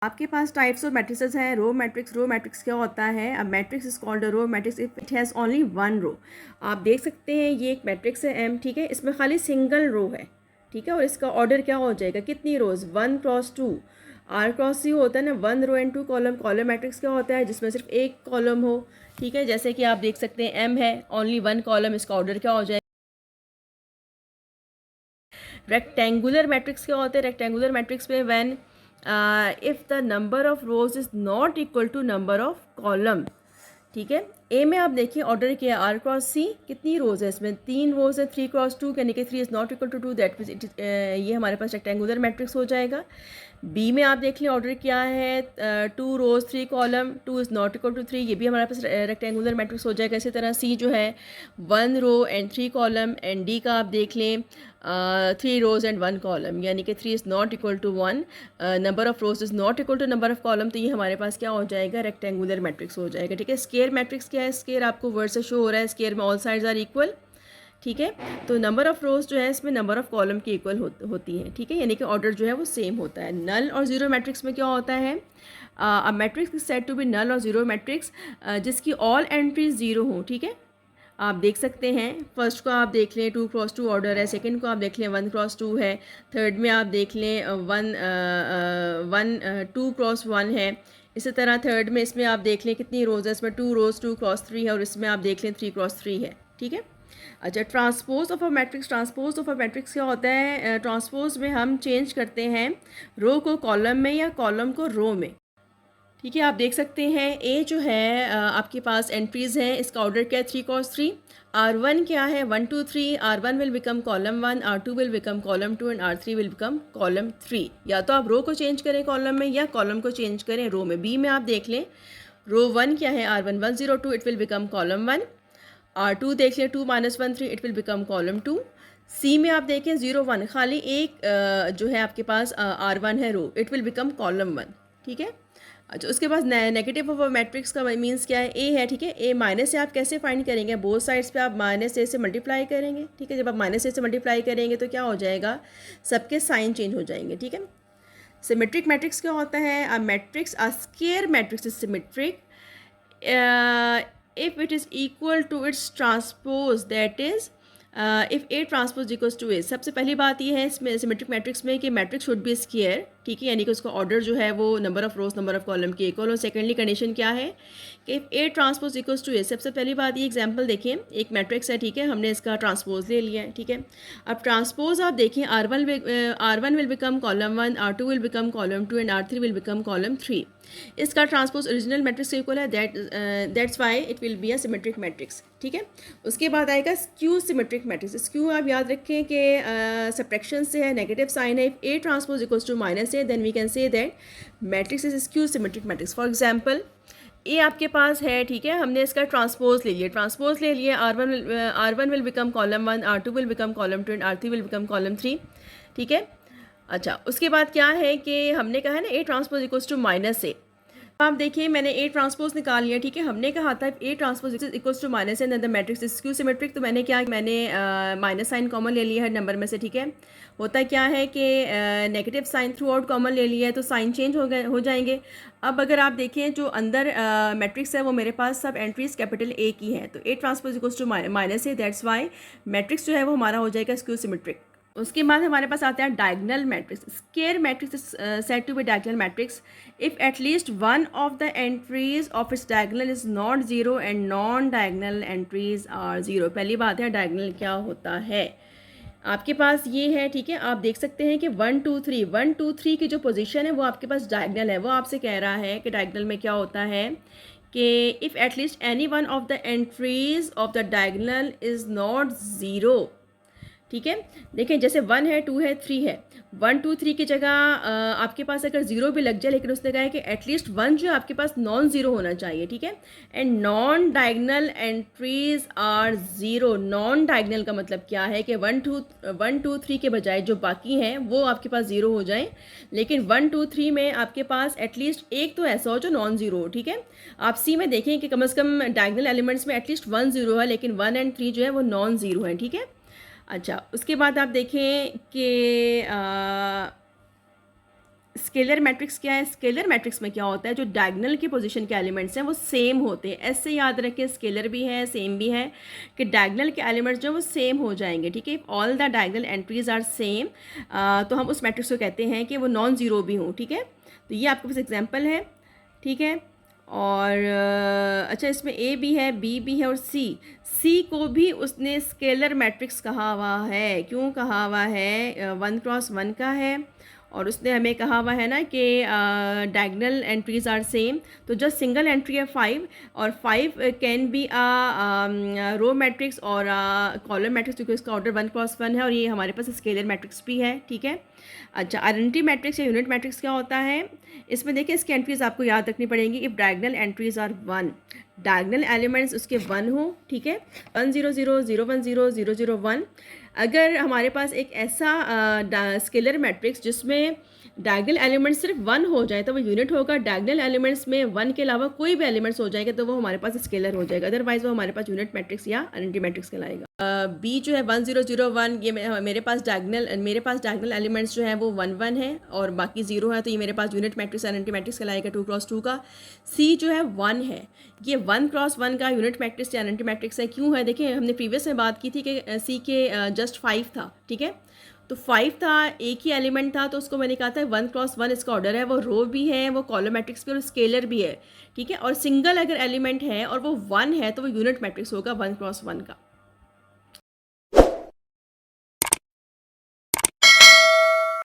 आपके पास types of matrices हैं। Row matrix क्या होता है? A matrix is called a row matrix if it has only one row. आप देख सकते हैं ये एक मैट्रिक्स है एम, ठीक है, इसमें खाली सिंगल रो है, ठीक है, और इसका ऑर्डर क्या हो जाएगा? कितनी rows? 1 cross 2। R cross C होता है ना, 1 row and 2 column. Column matrix क्या होता है? जिसमें सिर्फ एक कॉलम हो, ठीक है, जैसे कि आप देख सकते हैं एम है, ओनली 1 कॉलम, इसका ऑर्डर क्या हो जाएगा? रेक्टेंगुलर मैट्रिक्स क्या होते हैं? रेक्टेंगुलर मैट्रिक्स में when if the number of rows is not equal to number of columns, ठीक है। ए में आप देखिए ऑर्डर किया आर क्रॉस सी, कितनी रोज है इसमें? 3 रोज है। 3 क्रॉस 2 यानी कि 3 is not equal to 2, that means ये हमारे पास रेक्टेंगुलर मैट्रिक्स हो जाएगा। बी में आप देख लें ऑर्डर क्या है, 2 rows 3 column, 2 is not equal to 3, ये भी हमारे पास रेक्टेंगुलर मैट्रिक्स हो जाएगा। इसी तरह सी जो है 1 row and 3 column, and D का आप देख लें 3 रोज एंड 1 कॉलम, यानी कि 3 is not equal to 1, number of rows is not equal to number of columns, तो ये हमारे पास क्या हो जाएगा? रेक्टेंगुलर मैट्रिक्स हो जाएगा, ठीक है। स्केयर मैट्रिक्स क्या है? स्केयर आपको वर्ड से शो हो रहा है, स्केयर में ऑल साइड्स आर इक्वल, ठीक है। तो नंबर ऑफ रोज जो है इसमें नंबर ऑफ कॉलम की इक्वल होती है, ठीक है, यानी कि ऑर्डर जो है वो सेम होता है। नल और ज़ीरो मैट्रिक्स में क्या होता है? A matrix is said to be null और ज़ीरो मैट्रिक्स जिसकी ऑल एंट्रीज ज़ीरो हों, ठीक है। आप देख सकते हैं फर्स्ट को आप देख लें 2 क्रॉस 2 ऑर्डर है, सेकंड को आप देख लें 1 क्रॉस 2 है, थर्ड में आप देख लें 2 क्रॉस 1 है। इसी तरह थर्ड में इसमें आप देख लें कितनी रोज़ है, इसमें 2 रोज 2 क्रॉस 3 है, और इसमें आप देख लें 3 क्रॉस 3 है, ठीक है। अच्छा, transpose of a matrix. Transpose of a matrix क्या होता है? ट्रांसपोज में हम चेंज करते हैं रो को कॉलम में या कॉलम को रो में, ठीक है। आप देख सकते हैं ए जो है आपके पास एंट्रीज़ हैं, इसका ऑर्डर क्या है? 3 क्रॉस 3। R1 क्या है? 1 2 3। R1 will become column 1, R2 will become column 2 and R3 will become column 3। या तो आप रो को चेंज करें कॉलम में या कॉलम को चेंज करें रो में। बी में आप देख लें रो 1 क्या है? R1 1 0 2, it will become column 1। R2 देख लें 2 - 1 3, इट विल बिकम कॉलम 2। सी में आप देखें 0 1, खाली एक जो है आपके पास R1 है रो, इट विल बिकम कॉलम 1, ठीक है। अच्छा, उसके बाद नेगेटिव ऑफ मैट्रिक्स का मीन्स क्या है? ए है, ठीक है। ए माइनस से आप कैसे फाइंड करेंगे? बोथ साइड्स पे आप -a से मल्टीप्लाई करेंगे, ठीक है। जब आप -a से मल्टीप्लाई करेंगे तो क्या हो जाएगा? सबके साइन चेंज हो जाएंगे, ठीक है। सिमेट्रिक मैट्रिक्स क्या होता है? A matrix, a square matrix is symmetric if it is equal to its transpose, that is if A transpose equals to A। सबसे पहली बात ये है इसमें सिमेट्रिक मैट्रिक्स में कि मैट्रिक्स शुड बी स्क्वायर, ठीक है, यानी कि उसका ऑर्डर जो है वो number of rows number of columns की इक्वल। और सेकेंडली कंडीशन क्या है कि if A transpose equals to A। सबसे पहली बात ये एग्जांपल देखिए, एक मैट्रिक्स है, ठीक है, हमने इसका ट्रांसपोज ले लिया है, ठीक है। अब ट्रांसपोज आप देखिए R1 will become column 1, R2 will become column 2 and R3 will become column 3। इसका ट्रांसपोज ओरिजिनल मैट्रिक्स इक्वल है, that's why it will be a symmetric matrix, ठीक है। उसके बाद आएगा स्क्यू सिमेट्रिक मैट्रिक्स। स्क्यू आप याद रखें कि सब्ट्रैक्शन से है, नेगेटिव साइन है। If A transpose equals to -a then we can say that matrix is skew symmetric matrix. For example A आपके पास है, ठीक है, हमने इसका ट्रांसपोज ले लिया। ट्रांसपोज ले लिए R1 will become column 1, R2 will become column 2 and R3 will become column 3, ठीक है। अच्छा, उसके बाद क्या है कि हमने कहा है ना A transpose equals to -a। आप देखिए मैंने ए ट्रांसपोज निकाल लिया, ठीक है। हमने कहा था A transpose equals to -a and the matrix is skew symmetric. तो मैंने क्या, मैंने माइनस साइन कॉमन ले लिया है नंबर में से, ठीक है। होता क्या है कि negative sign throughout common ले लिया है तो साइन चेंज हो जाएंगे। अब अगर आप देखें जो अंदर मैट्रिक्स है वो मेरे पास सब एंट्रीज कैपिटल ए की है, तो A transpose equals to -a, that's why matrix जो है वो हमारा हो जाएगा स्क्यू सिमेट्रिक। उसके बाद हमारे पास आता है diagonal matrix. Square matrix is said to be diagonal matrix if at least one of the entries of its diagonal is not zero and non diagonal entries are zero. पहली बात है डायगोनल क्या होता है। आपके पास ये है, ठीक है, आप देख सकते हैं कि 1 2 3 की जो पोजीशन है वो आपके पास डायगोनल है। वो आपसे कह रहा है कि डायगोनल में क्या होता है कि if at least any one of the entries of the diagonal is not zero, ठीक है। देखें जैसे 1 है, 2 है, 3 है, 1 2 3 की जगह आपके पास अगर ज़ीरो भी लग जाए, लेकिन उसने कहा है कि एटलीस्ट 1 जो आपके पास नॉन ज़ीरो होना चाहिए, ठीक है। And non diagonal entries are zero. Non diagonal का मतलब क्या है कि 1 2 3 के बजाय जो बाकी हैं वो आपके पास ज़ीरो हो जाएं, लेकिन 1 2 3 में आपके पास एटलीस्ट एक तो ऐसा हो जो नॉन ज़ीरो हो, ठीक है। आप सी में देखें कि कम से कम डायगोनल एलिमेंट्स में एटलीस्ट 1 ज़ीरो है, लेकिन 1 एंड 3 जो है वो नॉन ज़ीरो है, ठीक है। अच्छा, उसके बाद आप देखें कि स्केलर मैट्रिक्स क्या है? स्केलर मैट्रिक्स में क्या होता है, जो डायगोनल के पोजीशन के एलिमेंट्स हैं वो सेम होते हैं। ऐसे याद रखें, स्केलर भी है सेम भी है कि डायगोनल के एलिमेंट्स जो वो सेम हो जाएंगे, ठीक है। All the diagonal entries are same, तो हम उस मैट्रिक्स को कहते हैं कि वो नॉन ज़ीरो भी हों, ठीक है। तो ये आपके पास एग्जाम्पल है, ठीक है। और अच्छा, इसमें ए भी है, बी भी है और सी को भी उसने स्केलर मैट्रिक्स कहा हुआ है। क्यों कहा हुआ है? 1x1 का है और उसने हमें कहा हुआ है ना कि डायगोनल एंट्रीज आर सेम, तो जस्ट सिंगल एंट्री है 5 और 5 कैन बी रो मैट्रिक्स और कॉलम मैट्रिक्स, क्योंकि इसका ऑर्डर 1x1 है और ये हमारे पास स्केलर मैट्रिक्स भी है, ठीक है। अच्छा, आइडेंटिटी मैट्रिक्स या यूनिट मैट्रिक्स क्या होता है? इसमें देखिए इसकी एंट्रीज आपको याद रखनी पड़ेंगी। If diagonal entries are 1, diagonal elements उसके 1 हो, ठीक है। 1 0 0 0 1 0 0 0 1। अगर हमारे पास एक ऐसा स्केलर मैट्रिक्स जिसमें डायगोनल एलिमेंट सिर्फ 1 हो जाए तो वो यूनिट होगा। डायगोनल एलिमेंट्स में 1 के अलावा कोई भी एलिमेंट्स हो जाएंगे तो वो हमारे पास स्केलर हो जाएगा, अदरवाइज वो हमारे पास यूनिट मैट्रिक्स या आइडेंटिटी मैट्रिक्स कहलाएगा। बी जो है 1 0 0 1, ये मेरे पास डायगोनल एलिमेंट्स जो है वो 1 1 है और बाकी 0 है, तो ये मेरे पास यूनिट मैट्रिक्स आइडेंटिटी मैट्रिक्स कहलाएगा 2x2 का। सी जो है 1 है, ये 1x1 का यूनिट मैट्रिक्स या आइडेंटिटी मैट्रिक्स है। क्यों है? देखिए हमने प्रीवियस में बात की थी कि सी के जस्ट 5 था, ठीक है। तो 5 था, एक ही एलिमेंट था, तो उसको मैंने कहा था 1x1 इसका ऑर्डर है, वो रो भी है, वो कॉलम मैट्रिक्स भी और स्केलर भी है, ठीक है। और सिंगल अगर एलिमेंट है और वो 1 है तो वो यूनिट मैट्रिक्स होगा 1x1 का।